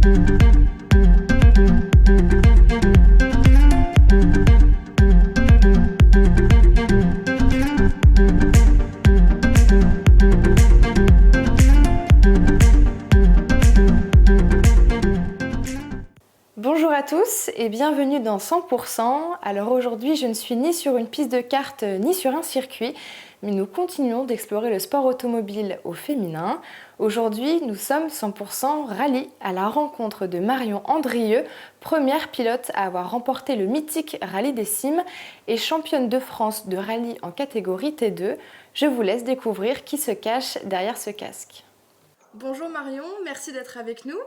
Bonjour à tous et bienvenue dans 100%. Alors aujourd'hui, je ne suis ni sur une piste de kart ni sur un circuit, mais nous continuons d'explorer le sport automobile au féminin. Aujourd'hui, nous sommes 100% rallye à la rencontre de Marion Andrieux, première pilote à avoir remporté le mythique Rallye des Cimes et championne de France de rallye en catégorie T2. Je vous laisse découvrir qui se cache derrière ce casque. Bonjour Marion, merci d'être avec nous.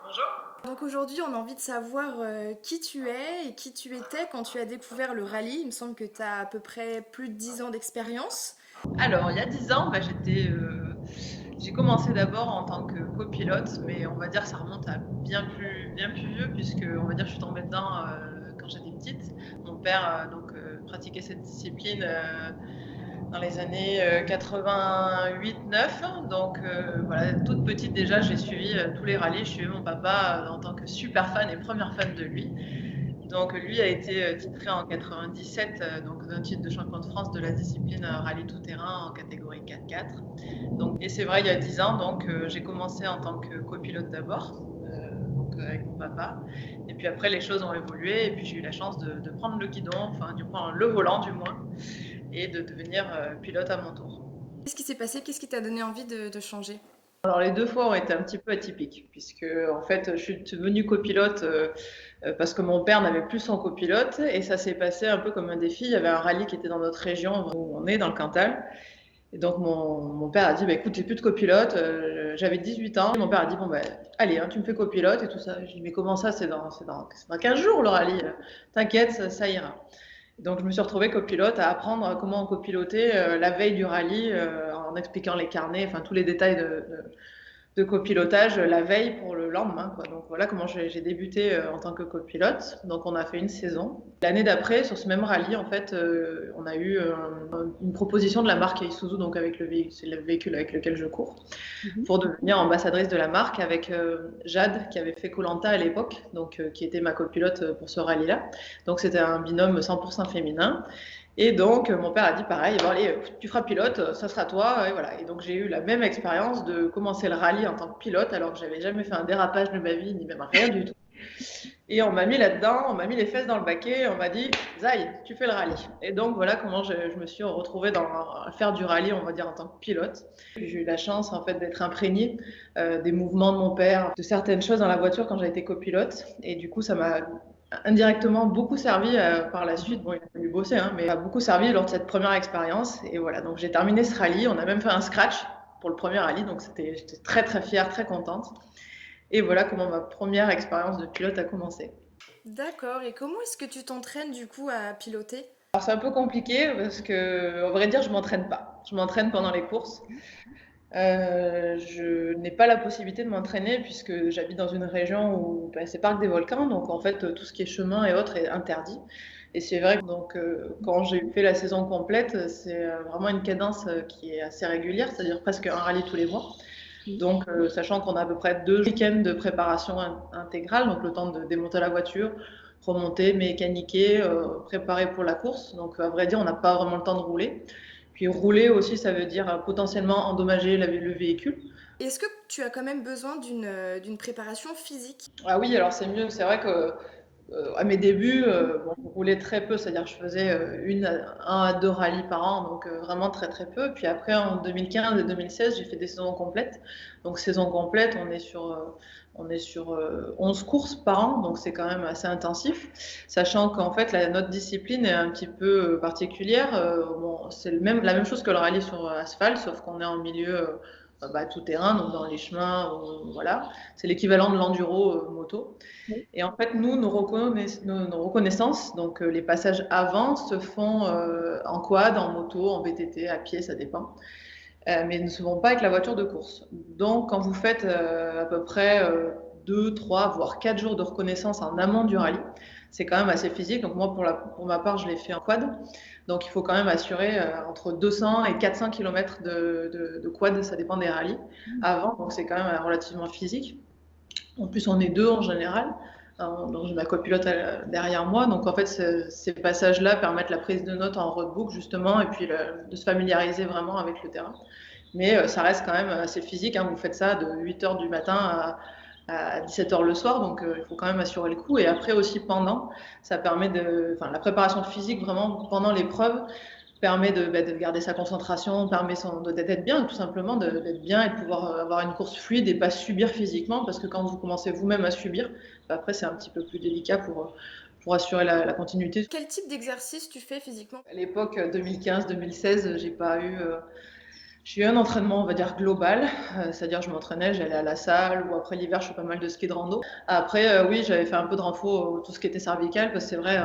Bonjour. Donc aujourd'hui, on a envie de savoir qui tu es et qui tu étais quand tu as découvert le rallye. Il me semble que tu as à peu près plus de 10 ans d'expérience. Alors, il y a 10 ans, j'ai commencé d'abord en tant que copilote, mais on va dire que ça remonte à bien plus vieux, puisque on va dire que je suis tombée dedans quand j'étais petite. Mon père pratiquait cette discipline dans les années 88-9. Donc voilà, toute petite déjà, j'ai suivi tous les rallyes. Je suivais mon papa en tant que super fan et première fan de lui. Donc lui a été titré en 97, donc d'un titre de champion de France de la discipline rallye tout-terrain en catégorie 4x4. Donc, et c'est vrai, il y a 10 ans, donc j'ai commencé en tant que copilote d'abord, avec mon papa. Et puis après, les choses ont évolué et puis j'ai eu la chance de prendre le guidon, enfin du moins le volant du moins, et de devenir pilote à mon tour. Qu'est-ce qui s'est passé? Qu'est-ce qui t'a donné envie de changer? Alors les deux fois ont été un petit peu atypiques, puisque en fait je suis devenue copilote parce que mon père n'avait plus son copilote, et ça s'est passé un peu comme un défi. Il y avait un rallye qui était dans notre région où on est, dans le Cantal. Et donc mon père a dit, bah, écoute, j'ai plus de copilote, j'avais 18 ans. Et mon père a dit, bon, bah, allez, hein, tu me fais copilote et tout ça. Je dis, mais comment ça, c'est dans 15 jours le rallye, t'inquiète, ça ira. Donc je me suis retrouvée copilote à apprendre comment copiloter la veille du rallye, en expliquant les carnets, enfin tous les détails de copilotage la veille pour le lendemain, quoi. Donc voilà comment j'ai débuté en tant que copilote. Donc on a fait une saison. L'année d'après, sur ce même rallye, en fait, on a eu une proposition de la marque Isuzu, donc avec c'est le véhicule avec lequel je cours, pour devenir ambassadrice de la marque avec Jade, qui avait fait Koh-Lanta à l'époque, donc qui était ma copilote pour ce rallye-là. Donc c'était un binôme 100% féminin. Et donc, mon père a dit pareil, bon, allez, tu feras pilote, ça sera toi. Et voilà. Et donc, j'ai eu la même expérience de commencer le rallye en tant que pilote, alors que j'avais jamais fait un dérapage de ma vie, ni même rien du tout. Et on m'a mis là-dedans, on m'a mis les fesses dans le baquet, on m'a dit, Zai, tu fais le rallye. Et donc, voilà comment je me suis retrouvée à faire du rallye, on va dire, en tant que pilote. J'ai eu la chance, en fait, d'être imprégnée des mouvements de mon père, de certaines choses dans la voiture quand j'ai été copilote. Et du coup, ça m'a indirectement beaucoup servi par la suite. Bon, il a fallu bosser, hein, mais ça a beaucoup servi lors de cette première expérience. Et voilà, donc j'ai terminé ce rallye. On a même fait un scratch pour le premier rallye, donc j'étais très très fière, très contente. Et voilà comment ma première expérience de pilote a commencé. D'accord, et comment est-ce que tu t'entraînes du coup à piloter? Alors c'est un peu compliqué parce que, à vrai dire, je m'entraîne pas. Je m'entraîne pendant les courses. Je n'ai pas la possibilité de m'entraîner puisque j'habite dans une région où c'est parc des volcans, donc en fait tout ce qui est chemin et autres est interdit. Et c'est vrai que donc, quand j'ai fait la saison complète, c'est vraiment une cadence qui est assez régulière, c'est-à-dire presque un rallye tous les mois. Donc sachant qu'on a à peu près 2 week-ends de préparation intégrale, donc le temps de démonter la voiture, remonter, mécaniquer, préparer pour la course. Donc à vrai dire, on n'a pas vraiment le temps de rouler. Puis rouler aussi, ça veut dire potentiellement endommager le véhicule. Est-ce que tu as quand même besoin d'une préparation physique? Ah oui, alors c'est mieux. C'est vrai que à mes débuts, bon, je roulais très peu, c'est-à-dire que je faisais un à deux rallyes par an, donc vraiment très très peu. Puis après, en 2015 et 2016, j'ai fait des saisons complètes. Donc saison complète, on est sur 11 courses par an, donc c'est quand même assez intensif. Sachant qu'en fait, notre discipline est un petit peu particulière. Bon, c'est la même chose que le rallye sur asphalte, sauf qu'on est en milieu tout terrain, donc dans les chemins, voilà. C'est l'équivalent de l'enduro moto. Oui. Et en fait, nos reconnaissances, donc les passages avant, se font en quad, en moto, en VTT, à pied, ça dépend. Mais ne se font pas avec la voiture de course. Donc, quand vous faites à peu près 2, 3, voire 4 jours de reconnaissance en amont du rallye, c'est quand même assez physique. Donc moi, pour ma part, je l'ai fait en quad. Donc il faut quand même assurer entre 200 et 400 km de quad, ça dépend des rallyes, avant. Donc c'est quand même relativement physique. En plus, on est deux en général. Donc, j'ai ma copilote derrière moi. Donc, en fait, ces passages-là permettent la prise de notes en roadbook, justement, et puis de se familiariser vraiment avec le terrain. Mais ça reste quand même assez physique, hein. Vous faites ça de 8h du matin à 17h le soir, donc il faut quand même assurer le coup. Et après aussi pendant, ça permet la préparation physique vraiment pendant l'épreuve permet de garder sa concentration, permet d'être bien, tout simplement, d'être bien et de pouvoir avoir une course fluide et pas subir physiquement, parce que quand vous commencez vous-même à subir, après c'est un petit peu plus délicat pour assurer la continuité. Quel type d'exercice tu fais physiquement? À l'époque 2015-2016, j'ai eu un entraînement, on va dire, global, c'est-à-dire je m'entraînais, j'allais à la salle, ou après l'hiver, je fais pas mal de ski de rando. Après, oui, j'avais fait un peu de renfo, tout ce qui était cervical, parce que c'est vrai,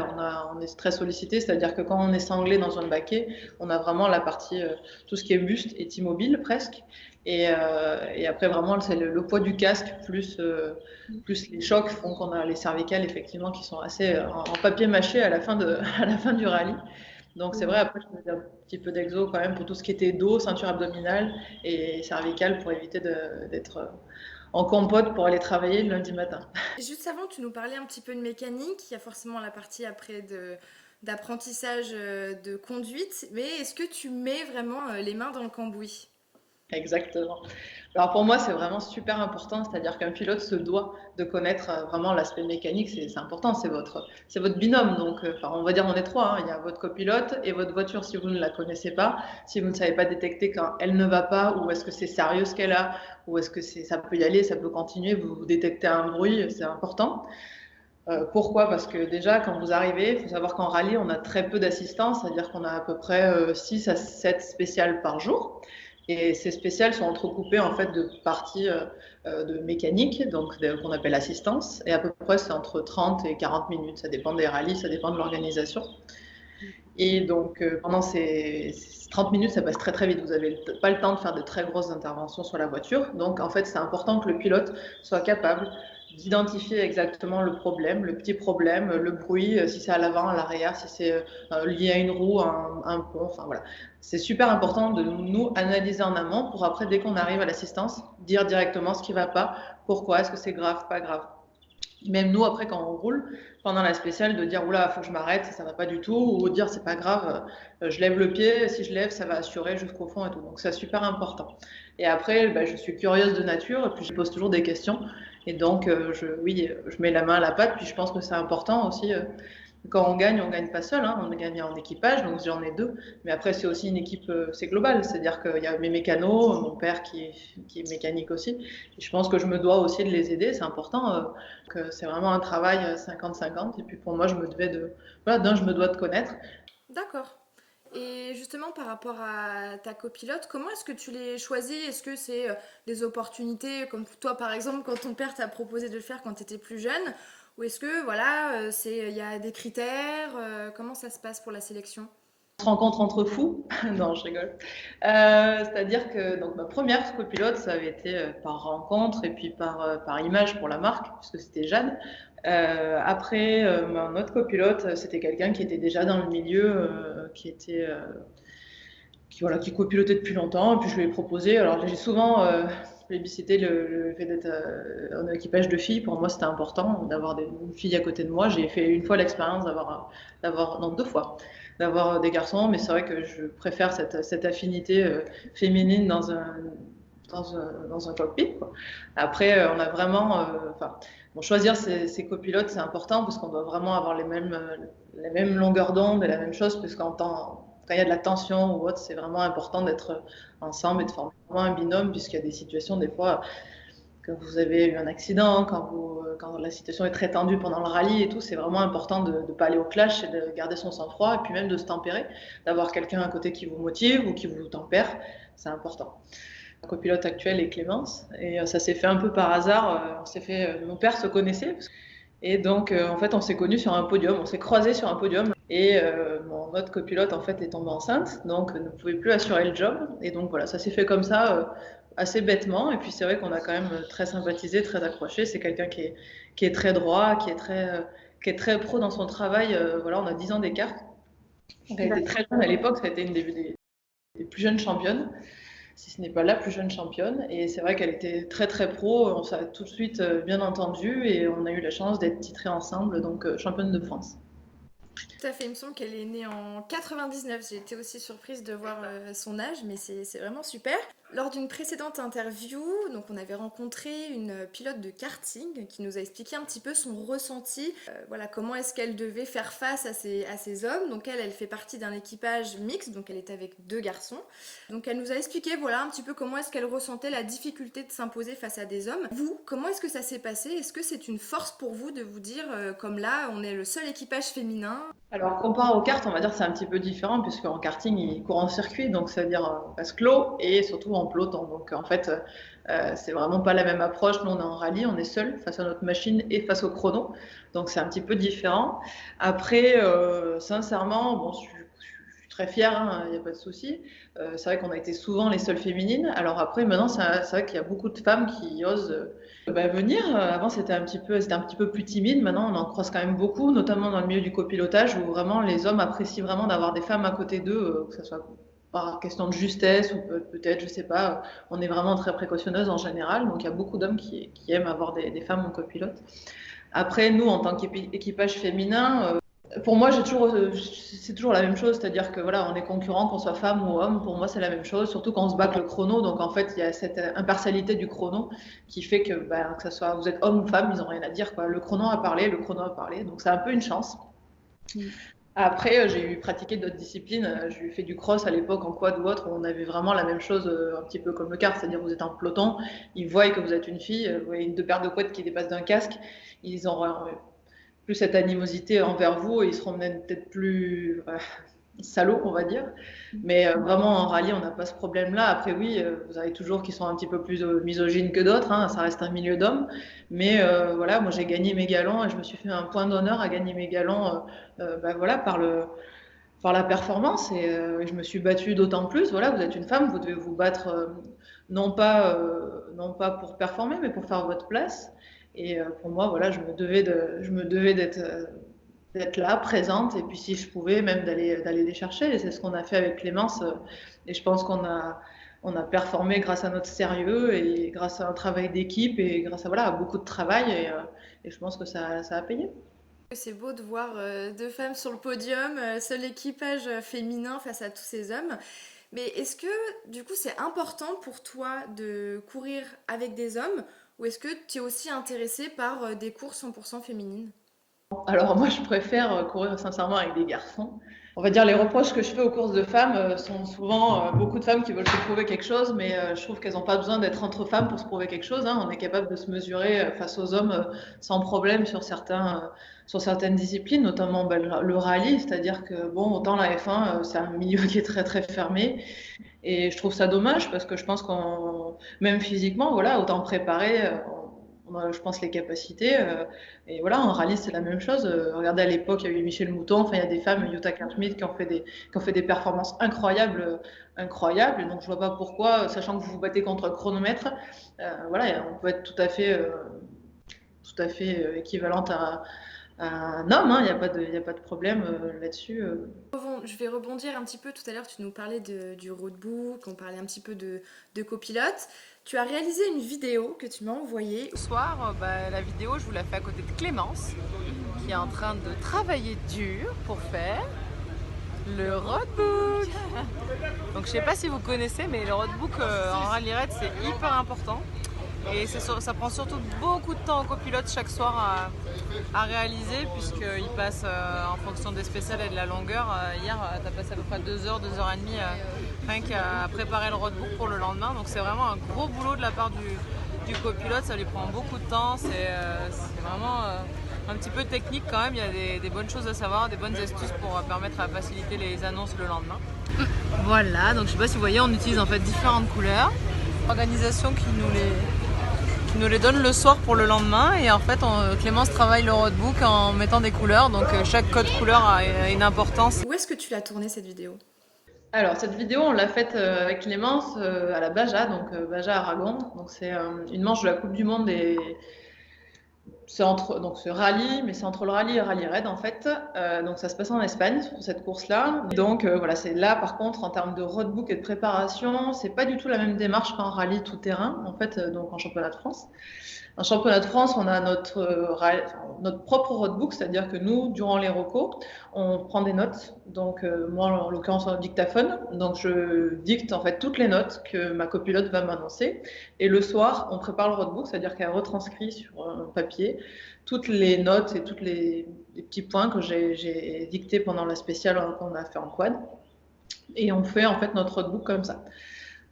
on est très sollicité, c'est-à-dire que quand on est sanglé dans un baquet, on a vraiment la partie, tout ce qui est buste est immobile presque. Et après, vraiment, c'est le poids du casque plus les chocs font qu'on a les cervicales, effectivement, qui sont assez en papier mâché à la fin à la fin du rallye. Donc c'est vrai, après je faisais un petit peu d'exo quand même pour tout ce qui était dos, ceinture abdominale et cervicale pour éviter d'être en compote pour aller travailler le lundi matin. Juste avant, tu nous parlais un petit peu de mécanique. Il y a forcément la partie après d'apprentissage de conduite. Mais est-ce que tu mets vraiment les mains dans le cambouis? Exactement. Alors pour moi, c'est vraiment super important, c'est-à-dire qu'un pilote se doit de connaître vraiment l'aspect mécanique, c'est important, c'est votre binôme. Donc, enfin, on va dire on est trois, hein. Il y a votre copilote et votre voiture si vous ne la connaissez pas, si vous ne savez pas détecter quand elle ne va pas, ou est-ce que c'est sérieux ce qu'elle a, ou est-ce que ça peut y aller, ça peut continuer, vous détectez un bruit, c'est important. Pourquoi? Parce que déjà, quand vous arrivez, il faut savoir qu'en rallye, on a très peu d'assistance, c'est-à-dire qu'on a à peu près 6 à 7 spéciales par jour. Et ces spéciales sont entrecoupées en fait de parties de mécanique, donc qu'on appelle assistance, et à peu près c'est entre 30 et 40 minutes, ça dépend des rallyes, ça dépend de l'organisation. Et donc pendant ces 30 minutes, ça passe très très vite, vous n'avez pas le temps de faire de très grosses interventions sur la voiture, donc en fait c'est important que le pilote soit capable d'identifier exactement le problème, le petit problème, le bruit, si c'est à l'avant, à l'arrière, si c'est lié à une roue, un pont, enfin voilà. C'est super important de nous analyser en amont pour après, dès qu'on arrive à l'assistance, dire directement ce qui ne va pas, pourquoi, est-ce que c'est grave, pas grave. Même nous, après, quand on roule, pendant la spéciale, de dire oula, il faut que je m'arrête, ça ne va pas du tout, ou dire c'est pas grave, je lève le pied, si je lève, ça va assurer jusqu'au fond et tout. Donc, c'est super important. Et après, je suis curieuse de nature, et puis je pose toujours des questions. Et donc, oui, je mets la main à la pâte, puis je pense que c'est important aussi. Quand on gagne pas seul, hein, on gagne en équipage, donc j'en ai deux. Mais après, c'est aussi une équipe, c'est global, c'est-à-dire qu'il y a mes mécanos, mon père qui est mécanique aussi. Et je pense que je me dois aussi de les aider, c'est important. Que c'est vraiment un travail 50-50. Et puis pour moi, je me devais voilà, je me dois de connaître. D'accord. Et justement, par rapport à ta copilote, comment est-ce que tu les choisis? Est-ce que c'est des opportunités, comme toi par exemple, quand ton père t'a proposé de le faire quand tu étais plus jeune? Ou est-ce que, voilà, il y a des critères? Comment ça se passe pour la sélection? On se rencontre entre fous. Non, je rigole. C'est-à-dire que donc, ma première copilote, ça avait été par rencontre et puis par image pour la marque, puisque c'était Jeanne. Après, mon autre copilote, c'était quelqu'un qui était déjà dans le milieu, voilà, qui copilotait depuis longtemps. Et puis je lui ai proposé. Alors j'ai souvent plébiscité le fait d'être en équipage de filles. Pour moi, c'était important d'avoir une fille à côté de moi. J'ai fait une fois l'expérience non, deux fois, d'avoir des garçons. Mais c'est vrai que je préfère cette affinité féminine dans un cockpit, quoi. Après, on a vraiment, bon, choisir ses copilotes, c'est important parce qu'on doit vraiment avoir les mêmes longueurs d'onde et la même chose, quand il y a de la tension ou autre, c'est vraiment important d'être ensemble et de former vraiment un binôme, puisqu'il y a des situations, des fois, quand vous avez eu un accident, quand la situation est très tendue pendant le rallye et tout, c'est vraiment important de ne pas aller au clash et de garder son sang-froid et puis même de se tempérer, d'avoir quelqu'un à côté qui vous motive ou qui vous tempère, c'est important. Mon copilote actuel est Clémence et ça s'est fait un peu par hasard. Mon père se connaissait et donc en fait on s'est connus sur un podium, on s'est croisés sur un podium. Et mon autre copilote, en fait, est tombée enceinte, donc ne pouvait plus assurer le job. Et donc voilà, ça s'est fait comme ça, assez bêtement. Et puis c'est vrai qu'on a quand même très sympathisé, très accroché. C'est quelqu'un qui est très droit, qui est très pro dans son travail. Voilà, on a 10 ans d'écart. Donc elle était très jeune à l'époque, ça a été une des plus jeunes championnes. si ce n'est pas la plus jeune championne. Et c'est vrai qu'elle était très très pro, on s'est tout de suite bien entendu et on a eu la chance d'être titrés ensemble, donc championne de France. Tout à fait, il me semble qu'elle est née en 99. J'ai été aussi surprise de voir son âge, mais c'est vraiment super. Lors d'une précédente interview, donc on avait rencontré une pilote de karting qui nous a expliqué un petit peu son ressenti. Voilà, comment est-ce qu'elle devait faire face à ces hommes. Donc elle fait partie d'un équipage mixte, donc elle était avec 2 garçons. Donc elle nous a expliqué voilà un petit peu comment est-ce qu'elle ressentait la difficulté de s'imposer face à des hommes. Vous, comment est-ce que ça s'est passé? Est-ce que c'est une force pour vous de vous dire comme là, on est le seul équipage féminin? Alors, comparé aux cartes, on va dire que c'est un petit peu différent, puisqu'en karting, il court en circuit, donc c'est-à-dire passe clos et surtout en peloton. Donc, en fait, c'est vraiment pas la même approche. Nous, on est en rallye, on est seul face à notre machine et face au chrono. Donc, c'est un petit peu différent. Après, sincèrement, bon, je suis très fière, il n'y a pas de souci. C'est vrai qu'on a été souvent les seules féminines. Alors après, maintenant, c'est vrai qu'il y a beaucoup de femmes qui osent venir. Avant, c'était un petit peu plus timide. Maintenant, on en croise quand même beaucoup, notamment dans le milieu du copilotage, où vraiment les hommes apprécient vraiment d'avoir des femmes à côté d'eux, que ce soit par question de justesse ou peut-être, je sais pas. On est vraiment très précautionneuse en général, donc il y a beaucoup d'hommes qui aiment avoir des femmes en copilote. Après, nous, en tant qu'équipage féminin, pour moi, c'est toujours la même chose, c'est-à-dire que voilà, on est concurrent, qu'on soit femme ou homme, pour moi c'est la même chose, surtout quand on se bat avec le chrono. Donc en fait, il y a cette impartialité du chrono qui fait que ça soit vous êtes homme ou femme, ils n'ont rien à dire, quoi. Le chrono a parlé, donc c'est un peu une chance. Après, j'ai pratiqué d'autres disciplines. J'ai fait du cross à l'époque en quad ou autre, où on avait vraiment la même chose, un petit peu comme le kart, c'est-à-dire vous êtes en peloton, ils voient que vous êtes une fille, vous voyez deux paires de couettes qui dépassent d'un casque, ils ont plus cette animosité envers vous et ils seront peut-être plus salauds, on va dire. Mais vraiment en rallye, on n'a pas ce problème-là. Après, oui, vous avez toujours qui sont un petit peu plus misogynes que d'autres, hein, ça reste un milieu d'hommes. Mais voilà, moi j'ai gagné mes galons et je me suis fait un point d'honneur à gagner mes galons voilà, par la performance et je me suis battue d'autant plus. Voilà, vous êtes une femme, vous devez vous battre non pas pour performer, mais pour faire votre place. Et pour moi, voilà, je me devais d'être là, présente, et puis si je pouvais, même d'aller les chercher. Et c'est ce qu'on a fait avec Clémence. Et je pense on a performé grâce à notre sérieux et grâce à un travail d'équipe et grâce à, voilà, à beaucoup de travail. Et je pense que ça a payé. C'est beau de voir 2 femmes sur le podium, seul équipage féminin face à tous ces hommes. Mais est-ce que du coup c'est important pour toi de courir avec des hommes ou est-ce que tu es aussi intéressée par des courses 100% féminines? Alors moi, je préfère courir sincèrement avec des garçons. On va dire les reproches que je fais aux courses de femmes sont souvent beaucoup de femmes qui veulent se prouver quelque chose, mais je trouve qu'elles n'ont pas besoin d'être entre femmes pour se prouver quelque chose, hein. On est capable de se mesurer face aux hommes sans problème sur certaines disciplines, notamment le rallye, c'est-à-dire que bon, autant la F1, c'est un milieu qui est très très fermé, et je trouve ça dommage parce que je pense qu'on, même physiquement, voilà, autant préparer. On a, je pense, les capacités. Et voilà, en rallye, c'est la même chose. Regardez, à l'époque, il y a eu Michel Mouton, enfin, il y a des femmes, Jutta Kernschmidt, qui ont fait des performances incroyables, incroyables. Et donc, je vois pas pourquoi, sachant que vous vous battez contre le chronomètre, voilà, on peut être tout à fait équivalente à un homme, hein, il y a pas de problème là-dessus. Je vais rebondir un petit peu. Tout à l'heure, tu nous parlais du roadbook, on parlait un petit peu de copilote. Tu as réalisé une vidéo que tu m'as envoyée. Ce soir, la vidéo, je vous la fais à côté de Clémence, qui est en train de travailler dur pour faire le roadbook. Donc je sais pas si vous connaissez, mais le roadbook en rallye raid, c'est hyper important. Et ça prend surtout beaucoup de temps au copilote chaque soir à réaliser, puisqu'il passe en fonction des spéciales et de la longueur. Hier, tu as passé à peu près 2 heures, 2 heures et demie rien qu'à préparer le roadbook pour le lendemain. Donc c'est vraiment un gros boulot de la part du copilote, ça lui prend beaucoup de temps. C'est vraiment un petit peu technique quand même. Il y a des bonnes choses à savoir, des bonnes astuces pour permettre à faciliter les annonces le lendemain. Voilà, donc je sais pas si vous voyez, on utilise en fait différentes couleurs. L'organisation qui nous les donne le soir pour le lendemain, et en fait Clémence travaille le roadbook en mettant des couleurs, donc chaque code couleur a une importance. Où est-ce que tu l'as tournée cette vidéo? Alors, cette vidéo, on l'a faite avec Clémence à la Baja, donc Baja Aragon. Donc, c'est une manche de la Coupe du Monde donc ce rallye, mais c'est entre le rallye et le rallye raid en fait. Donc ça se passe en Espagne pour cette course-là. Donc voilà, c'est là par contre en termes de roadbook et de préparation, c'est pas du tout la même démarche qu'en rallye tout terrain en fait. Donc en championnat de France. En championnat de France, on a notre propre roadbook, c'est-à-dire que nous, durant les recos, on prend des notes. Donc moi, en l'occurrence, en dictaphone. Donc je dicte en fait toutes les notes que ma copilote va m'annoncer. Et le soir, on prépare le roadbook, c'est-à-dire qu'elle retranscrit sur un papier toutes les notes et tous les petits points que j'ai dictés pendant la spéciale qu'on a fait en quad. Et on fait en fait notre roadbook comme ça.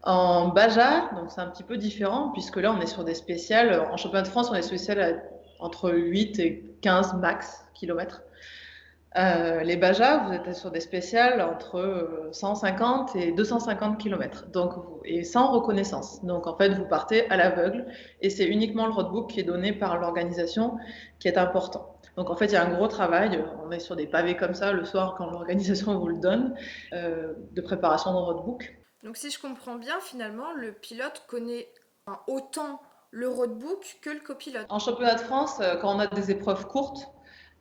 En Baja, donc c'est un petit peu différent, puisque là on est sur des spéciales. En championnat de France, on est spécial entre 8 et 15 max kilomètres. Les Baja, vous êtes sur des spéciales entre 150 et 250 km, donc, et sans reconnaissance. Donc en fait, vous partez à l'aveugle et c'est uniquement le roadbook qui est donné par l'organisation qui est important. Donc en fait, il y a un gros travail. On est sur des pavés comme ça le soir quand l'organisation vous le donne, de préparation de roadbook. Donc si je comprends bien, finalement, le pilote connaît autant le roadbook que le copilote. En championnat de France, quand on a des épreuves courtes,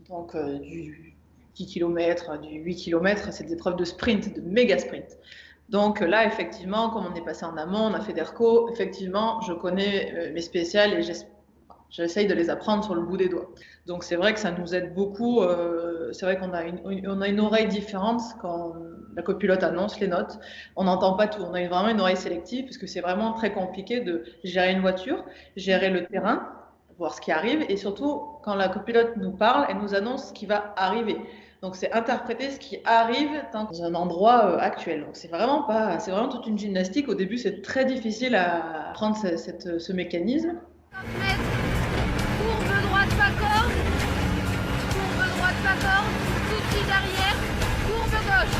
donc du 10 km, du 8 km, c'est des épreuves de sprint, de méga sprint. Donc là, effectivement, comme on est passé en amont, on a fait des recos, effectivement, je connais mes spéciales et j'essaye de les apprendre sur le bout des doigts. Donc c'est vrai que ça nous aide beaucoup. C'est vrai qu'on a une oreille différente quand la copilote annonce les notes. On n'entend pas tout. On a vraiment une oreille sélective parce que c'est vraiment très compliqué de gérer une voiture, gérer le terrain, voir ce qui arrive. Et surtout, quand la copilote nous parle, elle nous annonce ce qui va arriver. Donc c'est interpréter ce qui arrive dans un endroit actuel. Donc c'est vraiment toute une gymnastique. Au début, c'est très difficile à apprendre ce mécanisme. Courbe droite pas corde, tout de suite arrière, courbe gauche.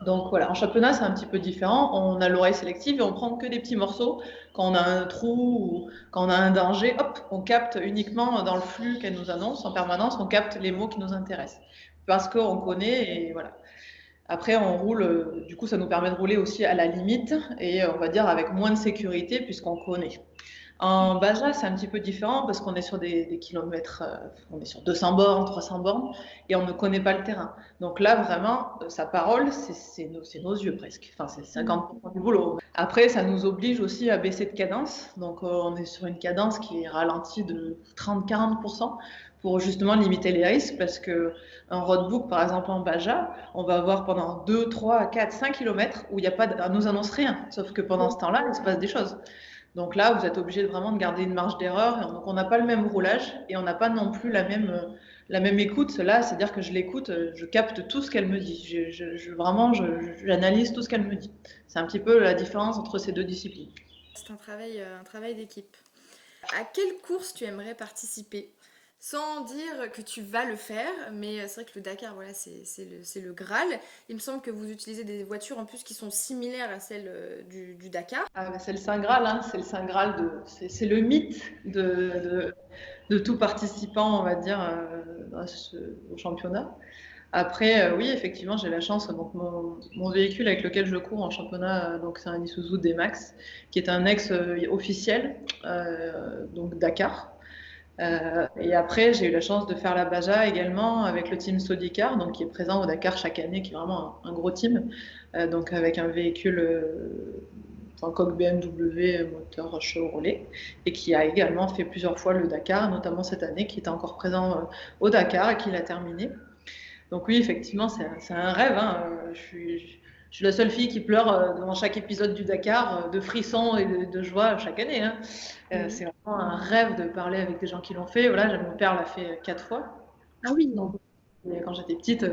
Donc voilà, en championnat c'est un petit peu différent, on a l'oreille sélective et on prend que des petits morceaux. Quand on a un trou ou quand on a un danger, hop, on capte uniquement dans le flux qu'elle nous annonce en permanence, on capte les mots qui nous intéressent. Parce qu'on connaît et voilà. Après on roule, du coup ça nous permet de rouler aussi à la limite et on va dire avec moins de sécurité puisqu'on connaît. En Baja, c'est un petit peu différent parce qu'on est sur des kilomètres, on est sur 200 bornes, 300 bornes et on ne connaît pas le terrain. Donc là, vraiment, sa parole, c'est nos yeux presque. Enfin, c'est 50% du boulot. Après, ça nous oblige aussi à baisser de cadence. Donc, on est sur une cadence qui est ralentie de 30-40% pour justement limiter les risques parce qu'un roadbook, par exemple en Baja, on va avoir pendant 2, 3, 4, 5 kilomètres où il n'y a pas, on nous annonce rien. Sauf que pendant ce temps-là, il se passe des choses. Donc là, vous êtes obligé vraiment de garder une marge d'erreur. Donc on n'a pas le même roulage et on n'a pas non plus la même écoute. Là, c'est-à-dire que je l'écoute, je capte tout ce qu'elle me dit. J'analyse tout ce qu'elle me dit. C'est un petit peu la différence entre ces deux disciplines. C'est un travail d'équipe. À quelle course tu aimerais participer ? Sans dire que tu vas le faire, mais c'est vrai que le Dakar, voilà, c'est le Graal. Il me semble que vous utilisez des voitures en plus qui sont similaires à celles du Dakar. Ah, bah, c'est le Saint Graal, hein. C'est le Saint Graal c'est le mythe de tout participant, on va dire, au championnat. Après, oui, effectivement, j'ai la chance. Donc, mon véhicule avec lequel je cours en championnat, donc c'est un Isuzu D-Max, qui est un ex-officiel, donc Dakar. Et après, j'ai eu la chance de faire la Baja également avec le team Sodicar, donc qui est présent au Dakar chaque année, qui est vraiment un gros team, donc avec un véhicule coque BMW moteur Chevrolet, et qui a également fait plusieurs fois le Dakar, notamment cette année, qui était encore présent au Dakar et qui l'a terminé. Donc oui, effectivement, c'est un rêve. Hein. Je suis la seule fille qui pleure devant chaque épisode du Dakar, de frissons et de joie chaque année. Hein. C'est vraiment un rêve de parler avec des gens qui l'ont fait. Voilà, mon père l'a fait 4 fois. Ah oui. Donc, quand j'étais petite,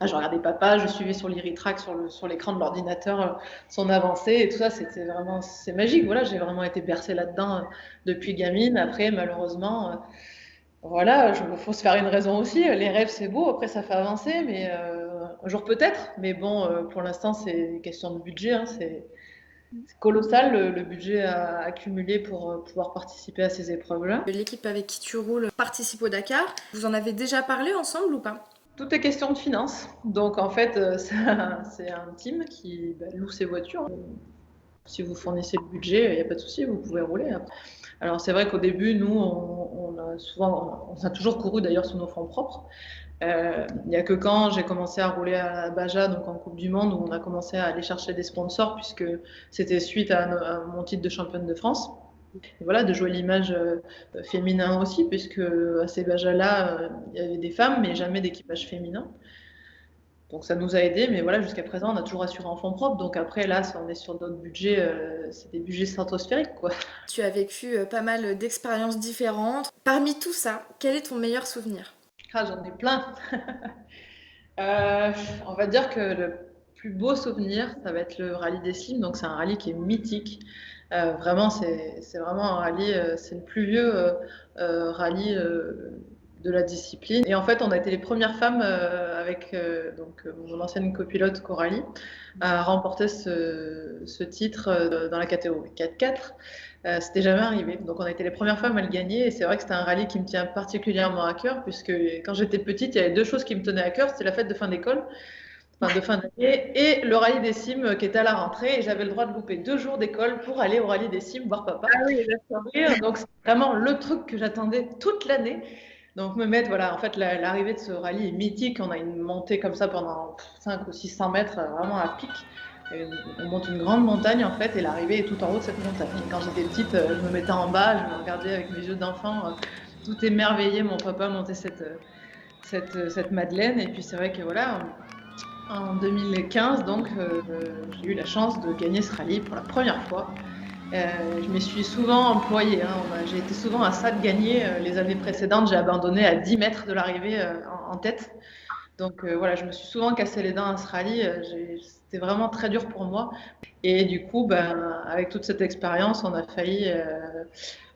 je regardais papa, je suivais sur l'Iritrac, sur l'écran de l'ordinateur, son avancée et tout ça. C'est magique. Voilà, j'ai vraiment été bercée là-dedans depuis gamine. Après, malheureusement. Voilà, il faut se faire une raison aussi. Les rêves, c'est beau, après ça fait avancer, mais un jour peut-être. Mais bon, pour l'instant, c'est une question de budget. Hein, c'est colossal le budget à accumuler pour pouvoir participer à ces épreuves-là. L'équipe avec qui tu roules participe au Dakar. Vous en avez déjà parlé ensemble ou pas ? Tout est question de finances. Donc en fait, c'est un team qui loue ses voitures. Si vous fournissez le budget, il n'y a pas de souci, vous pouvez rouler. Alors c'est vrai qu'au début, nous, on a toujours couru d'ailleurs sur nos fonds propres. Il n'y a que quand j'ai commencé à rouler à la Baja, donc en Coupe du Monde, où on a commencé à aller chercher des sponsors, puisque c'était suite à mon titre de championne de France. Et voilà, de jouer l'image féminin aussi, puisque à ces Bajas-là, il y avait des femmes, mais jamais d'équipage féminin. Donc ça nous a aidés, mais voilà, jusqu'à présent, on a toujours assuré en fonds propres. Donc après, là, on est sur d'autres budgets, c'est des budgets stratosphériques, quoi. Tu as vécu pas mal d'expériences différentes. Parmi tout ça, quel est ton meilleur souvenir? Ah, j'en ai plein. On va dire que le plus beau souvenir, ça va être le rallye des Cimes. Donc c'est un rallye qui est mythique. Vraiment, c'est vraiment un rallye, c'est le plus vieux rallye de la discipline. Et en fait, on a été les premières femmes avec mon ancienne copilote Coralie à remporter ce titre dans la catégorie 4x4. C'était jamais arrivé. Donc on a été les premières femmes à le gagner et c'est vrai que c'était un rallye qui me tient particulièrement à cœur puisque quand j'étais petite, il y avait 2 choses qui me tenaient à cœur, c'était la fête de fin d'école, de fin d'année, et le rallye des Cimes qui était à la rentrée et j'avais le droit de louper 2 jours d'école pour aller au rallye des Cimes voir papa. Ah oui, d'accord. Donc c'est vraiment le truc que j'attendais toute l'année. Donc me mettre, voilà, en fait l'arrivée de ce rallye est mythique, on a une montée comme ça pendant 500 ou 600 mètres, vraiment à pic. Et on monte une grande montagne en fait et l'arrivée est tout en haut de cette montagne. Et quand j'étais petite, je me mettais en bas, je me regardais avec mes yeux d'enfant, tout émerveillé, mon papa montait cette Madeleine. Et puis c'est vrai que voilà, en 2015, donc, j'ai eu la chance de gagner ce rallye pour la première fois. Je me suis souvent employée, hein. J'ai été souvent à ça de gagner. Les années précédentes, j'ai abandonné à 10 mètres de l'arrivée en tête. Donc voilà, je me suis souvent cassé les dents à ce rallye. C'était vraiment très dur pour moi. Et du coup, avec toute cette expérience, on a failli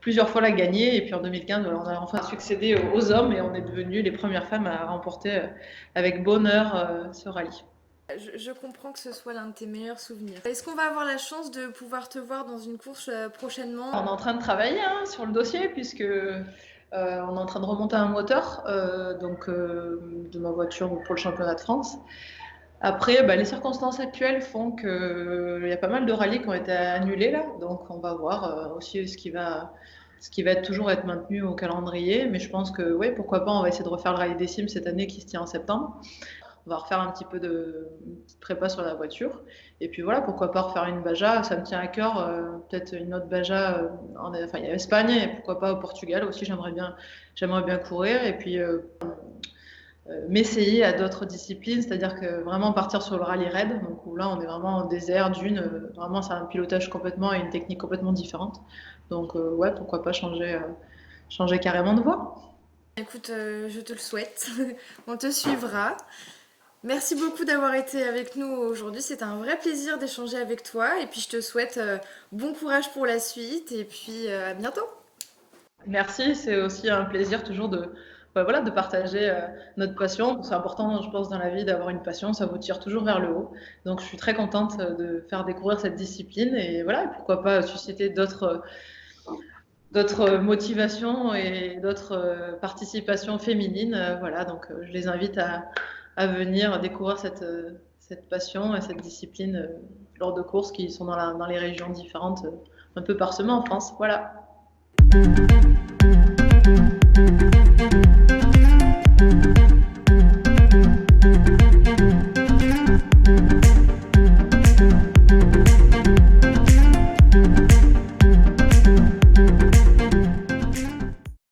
plusieurs fois la gagner. Et puis en 2015, on a enfin succédé aux hommes et on est devenues les premières femmes à remporter avec bonheur ce rallye. Je comprends que ce soit l'un de tes meilleurs souvenirs. Est-ce qu'on va avoir la chance de pouvoir te voir dans une course prochainement? On est en train de travailler sur le dossier puisque on est en train de remonter un moteur de ma voiture pour le championnat de France. Après, les circonstances actuelles font qu'il y a pas mal de rallyes qui ont été annulés là, donc on va voir aussi ce qui va toujours être maintenu au calendrier. Mais je pense que oui, pourquoi pas, on va essayer de refaire le rallye des Cimes cette année qui se tient en septembre. On va refaire un petit peu de prépa sur la voiture. Et puis voilà, pourquoi pas refaire une Baja, ça me tient à cœur. Peut-être une autre Baja, il y a Espagne, et pourquoi pas au Portugal aussi, j'aimerais bien courir. Et puis m'essayer à d'autres disciplines, c'est-à-dire que vraiment partir sur le rallye raid, donc où là on est vraiment en désert, dune, vraiment c'est un pilotage complètement et une technique complètement différente. Donc ouais, pourquoi pas changer carrément de voie. Écoute, je te le souhaite, on te suivra. Merci beaucoup d'avoir été avec nous aujourd'hui, c'était un vrai plaisir d'échanger avec toi et puis je te souhaite bon courage pour la suite et puis à bientôt. Merci, c'est aussi un plaisir toujours de partager notre passion. C'est important, je pense, dans la vie d'avoir une passion, ça vous tire toujours vers le haut. Donc je suis très contente de faire découvrir cette discipline et voilà, pourquoi pas susciter d'autres motivations et d'autres participations féminines. Voilà, donc je les invite à venir découvrir cette passion et cette discipline lors de courses qui sont dans les régions différentes, un peu parsemées en France. Voilà.